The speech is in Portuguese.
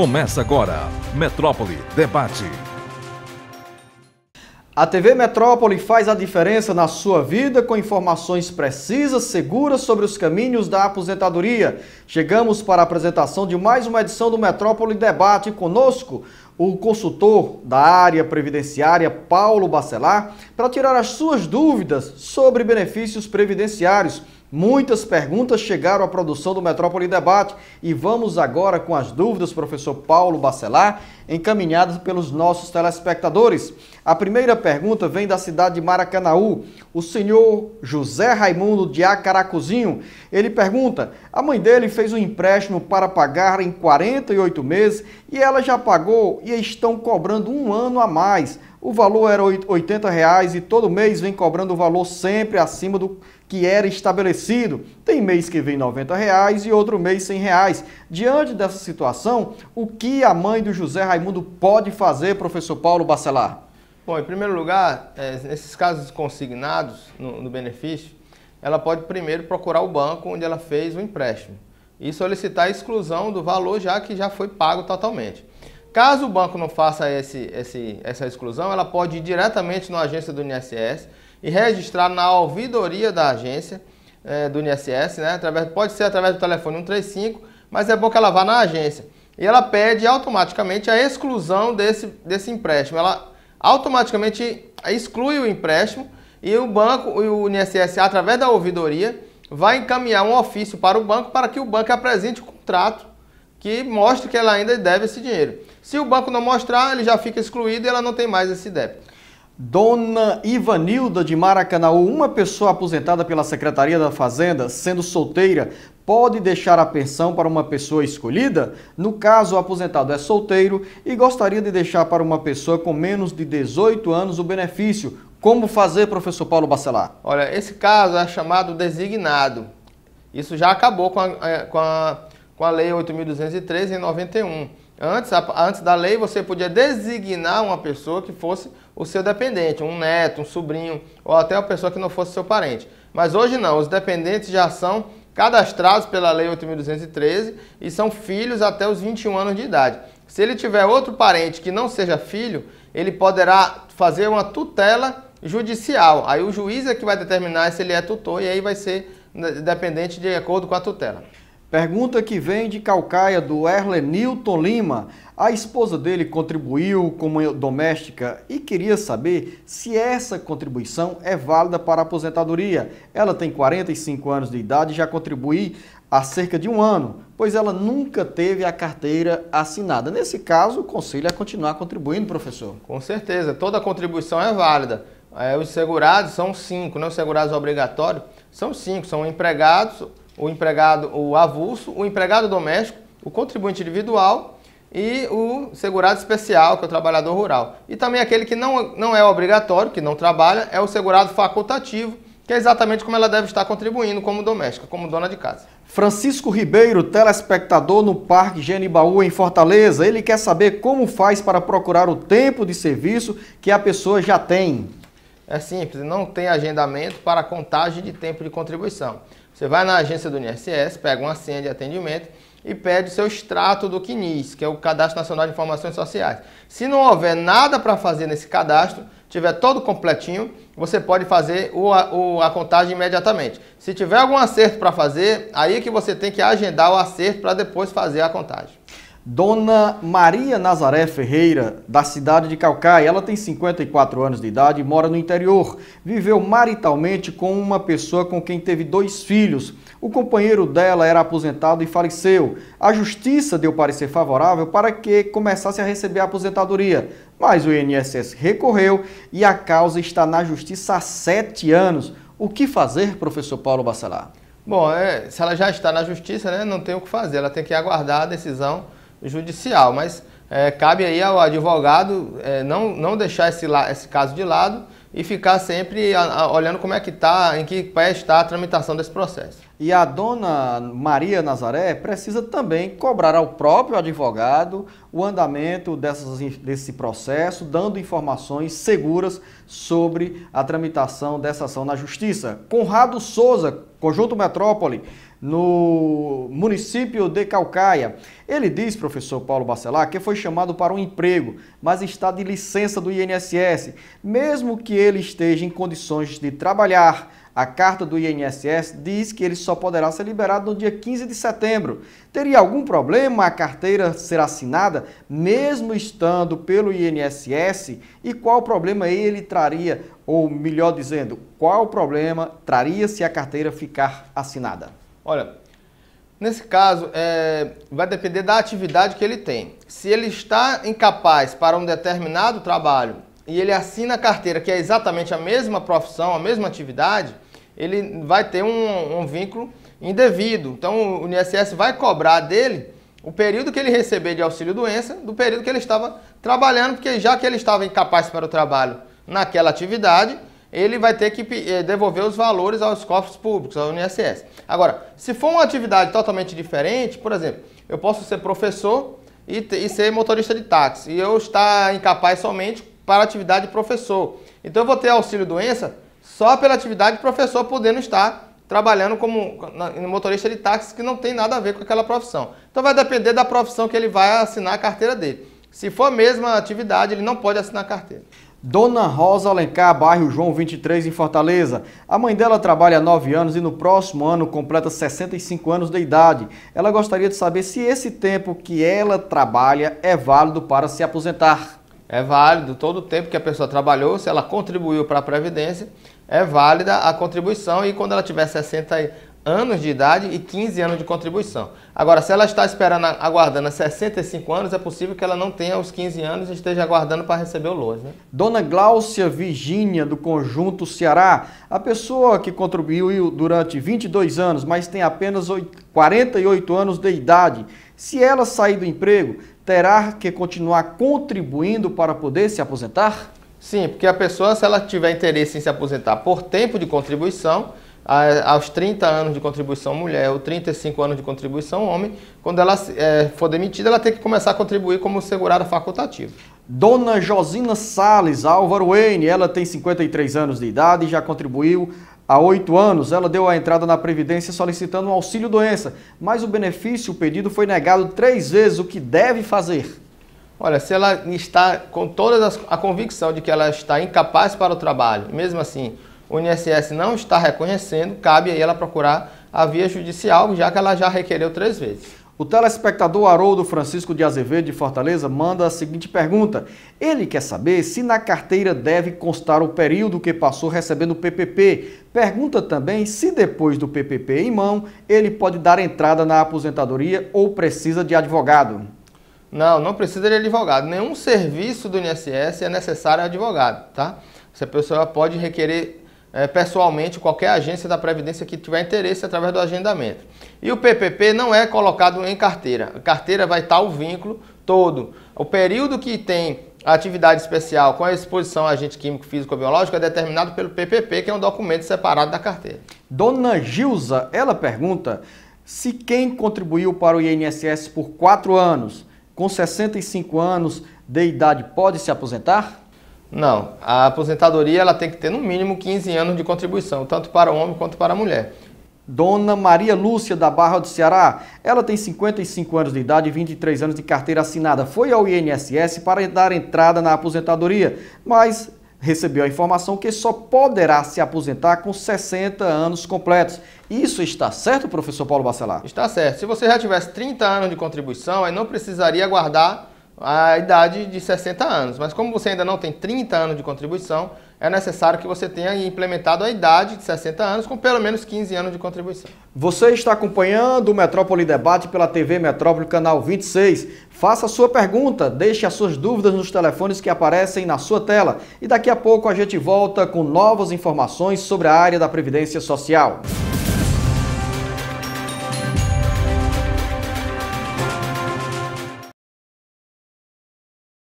Começa agora, Metrópole Debate. A TV Metrópole faz a diferença na sua vida com informações precisas, seguras sobre os caminhos da aposentadoria. Chegamos para a apresentação de mais uma edição do Metrópole Debate. Conosco, o consultor da área previdenciária, Paulo Bacelar, para tirar as suas dúvidas sobre benefícios previdenciários. Muitas perguntas chegaram à produção do Metrópole Debate e vamos agora com as dúvidas, professor Paulo Bacelar, encaminhadas pelos nossos telespectadores. A primeira pergunta vem da cidade de Maracanaú. O senhor José Raimundo de Acaracuzinho, ele pergunta: a mãe dele fez um empréstimo para pagar em 48 meses e ela já pagou e estão cobrando um ano a mais. O valor era R$ 80 e todo mês vem cobrando o valor sempre acima do que era estabelecido. Tem mês que vem R$ 90 e outro mês R$ 100. Diante dessa situação, o que a mãe do José Raimundo pode fazer, professor Paulo Bacelar? Bom, em primeiro lugar, nesses casos consignados no benefício, ela pode primeiro procurar o banco onde ela fez o empréstimo e solicitar a exclusão do valor que já foi pago totalmente. Caso o banco não faça essa exclusão, ela pode ir diretamente na agência do INSS e registrar na ouvidoria da agência do INSS, né? Pode ser através do telefone 135, mas é bom que ela vá na agência. E ela pede automaticamente a exclusão desse empréstimo. Ela automaticamente exclui o empréstimo e o banco, o INSS, através da ouvidoria, vai encaminhar um ofício para o banco para que o banco apresente o contrato que mostre que ela ainda deve esse dinheiro. Se o banco não mostrar, ele já fica excluído e ela não tem mais esse débito. Dona Ivanilda de Maracanaú, uma pessoa aposentada pela Secretaria da Fazenda, sendo solteira, pode deixar a pensão para uma pessoa escolhida? No caso, o aposentado é solteiro e gostaria de deixar para uma pessoa com menos de 18 anos o benefício. Como fazer, professor Paulo Bacelar? Olha, esse caso é chamado designado. Isso já acabou com a Lei 8.213 em 91. Antes da lei, você podia designar uma pessoa que fosse o seu dependente, um neto, um sobrinho, ou até uma pessoa que não fosse seu parente. Mas hoje não, os dependentes já são cadastrados pela Lei 8.213 e são filhos até os 21 anos de idade. Se ele tiver outro parente que não seja filho, ele poderá fazer uma tutela judicial. Aí o juiz é que vai determinar se ele é tutor e aí vai ser dependente de acordo com a tutela. Pergunta que vem de Calcaia, do Erlenilton Lima. A esposa dele contribuiu como doméstica e queria saber se essa contribuição é válida para a aposentadoria. Ela tem 45 anos de idade e já contribui há cerca de um ano, pois ela nunca teve a carteira assinada. Nesse caso, o conselho é continuar contribuindo, professor? Com certeza, toda contribuição é válida. Os segurados são 5, não os segurados obrigatórios são 5, são empregados, o empregado, o avulso, o empregado doméstico, o contribuinte individual e o segurado especial, que é o trabalhador rural. E também aquele que não é obrigatório, que não trabalha, é o segurado facultativo, que é exatamente como ela deve estar contribuindo como doméstica, como dona de casa. Francisco Ribeiro, telespectador no Parque Genibaú, em Fortaleza, ele quer saber como faz para procurar o tempo de serviço que a pessoa já tem. É simples, não tem agendamento para contagem de tempo de contribuição. Você vai na agência do INSS, pega uma senha de atendimento e pede o seu extrato do CNIS, que é o Cadastro Nacional de Informações Sociais. Se não houver nada para fazer nesse cadastro, tiver todo completinho, você pode fazer a contagem imediatamente. Se tiver algum acerto para fazer, aí é que você tem que agendar o acerto para depois fazer a contagem. Dona Maria Nazaré Ferreira, da cidade de Calcaia, ela tem 54 anos de idade e mora no interior. Viveu maritalmente com uma pessoa com quem teve 2 filhos. O companheiro dela era aposentado e faleceu. A justiça deu parecer favorável para que começasse a receber a aposentadoria, mas o INSS recorreu e a causa está na justiça há 7 anos. O que fazer, professor Paulo Bacelar? Bom, se ela já está na justiça, né, não tem o que fazer, ela tem que aguardar a decisão judicial, mas cabe aí ao advogado não deixar esse caso de lado e ficar sempre olhando como é que está, em que pé está a tramitação desse processo. E a dona Maria Nazaré precisa também cobrar ao próprio advogado o andamento desse processo, dando informações seguras sobre a tramitação dessa ação na Justiça. Conrado Souza, Conjunto Metrópole, no município de Caucaia. Ele diz, professor Paulo Bacelar, que foi chamado para um emprego, mas está de licença do INSS. Mesmo que ele esteja em condições de trabalhar, a carta do INSS diz que ele só poderá ser liberado no dia 15 de setembro. Teria algum problema a carteira ser assinada, mesmo estando pelo INSS? E qual problema ele traria, ou melhor dizendo, qual problema traria se a carteira ficar assinada? Olha, nesse caso, vai depender da atividade que ele tem. Se ele está incapaz para um determinado trabalho e ele assina a carteira, que é exatamente a mesma profissão, a mesma atividade, ele vai ter um vínculo indevido. Então, o INSS vai cobrar dele o período que ele receber de auxílio-doença do período que ele estava trabalhando, porque já que ele estava incapaz para o trabalho naquela atividade, ele vai ter que devolver os valores aos cofres públicos, ao INSS. Agora, se for uma atividade totalmente diferente, por exemplo, eu posso ser professor e ser motorista de táxi, e eu estar incapaz somente para a atividade de professor. Então eu vou ter auxílio-doença só pela atividade de professor, podendo estar trabalhando como motorista de táxi, que não tem nada a ver com aquela profissão. Então vai depender da profissão que ele vai assinar a carteira dele. Se for a mesma atividade, ele não pode assinar a carteira. Dona Rosa Alencar, bairro João 23, em Fortaleza. A mãe dela trabalha há 9 anos e no próximo ano completa 65 anos de idade. Ela gostaria de saber se esse tempo que ela trabalha é válido para se aposentar. É válido, todo o tempo que a pessoa trabalhou, se ela contribuiu para a Previdência, é válida a contribuição, e quando ela tiver 60 anos de idade e 15 anos de contribuição. Agora, se ela está esperando, aguardando 65 anos, é possível que ela não tenha os 15 anos e esteja aguardando para receber o LOAS, né? Dona Gláucia Virgínia, do Conjunto Ceará. A pessoa que contribuiu durante 22 anos, mas tem apenas 48 anos de idade, se ela sair do emprego, terá que continuar contribuindo para poder se aposentar? Sim, porque a pessoa, se ela tiver interesse em se aposentar por tempo de contribuição, aos 30 anos de contribuição mulher ou 35 anos de contribuição homem, quando ela for demitida, ela tem que começar a contribuir como segurada facultativa. Dona Josina Salles Álvaro Wayne, ela tem 53 anos de idade e já contribuiu há 8 anos. Ela deu a entrada na Previdência solicitando um auxílio-doença, mas o benefício, o pedido foi negado 3 vezes. O que deve fazer? Olha, se ela está com toda a convicção de que ela está incapaz para o trabalho, mesmo assim o INSS não está reconhecendo, cabe aí ela procurar a via judicial, já que ela já requereu 3 vezes. O telespectador Haroldo Francisco de Azevedo, de Fortaleza, manda a seguinte pergunta. Ele quer saber se na carteira deve constar o período que passou recebendo o PPP. Pergunta também se depois do PPP em mão, ele pode dar entrada na aposentadoria ou precisa de advogado. Não precisa de advogado. Nenhum serviço do INSS é necessário advogado, tá? Essa pessoa pode requerer pessoalmente qualquer agência da Previdência que tiver interesse através do agendamento. E o PPP não é colocado em carteira. A carteira vai estar o vínculo todo. O período que tem a atividade especial com a exposição a agente químico, físico ou biológico é determinado pelo PPP, que é um documento separado da carteira. Dona Gilza, ela pergunta se quem contribuiu para o INSS por 4 anos, com 65 anos de idade, pode se aposentar? Não, a aposentadoria ela tem que ter no mínimo 15 anos de contribuição, tanto para o homem quanto para a mulher. Dona Maria Lúcia, da Barra do Ceará, ela tem 55 anos de idade e 23 anos de carteira assinada. Foi ao INSS para dar entrada na aposentadoria, mas recebeu a informação que só poderá se aposentar com 60 anos completos. Isso está certo, professor Paulo Bacelar? Está certo. Se você já tivesse 30 anos de contribuição, aí não precisaria aguardar a idade de 60 anos. Mas como você ainda não tem 30 anos de contribuição, é necessário que você tenha implementado a idade de 60 anos com pelo menos 15 anos de contribuição. Você está acompanhando o Metrópole Debate pela TV Metrópole, canal 26. Faça a sua pergunta, deixe as suas dúvidas nos telefones que aparecem na sua tela. E daqui a pouco a gente volta com novas informações sobre a área da Previdência Social.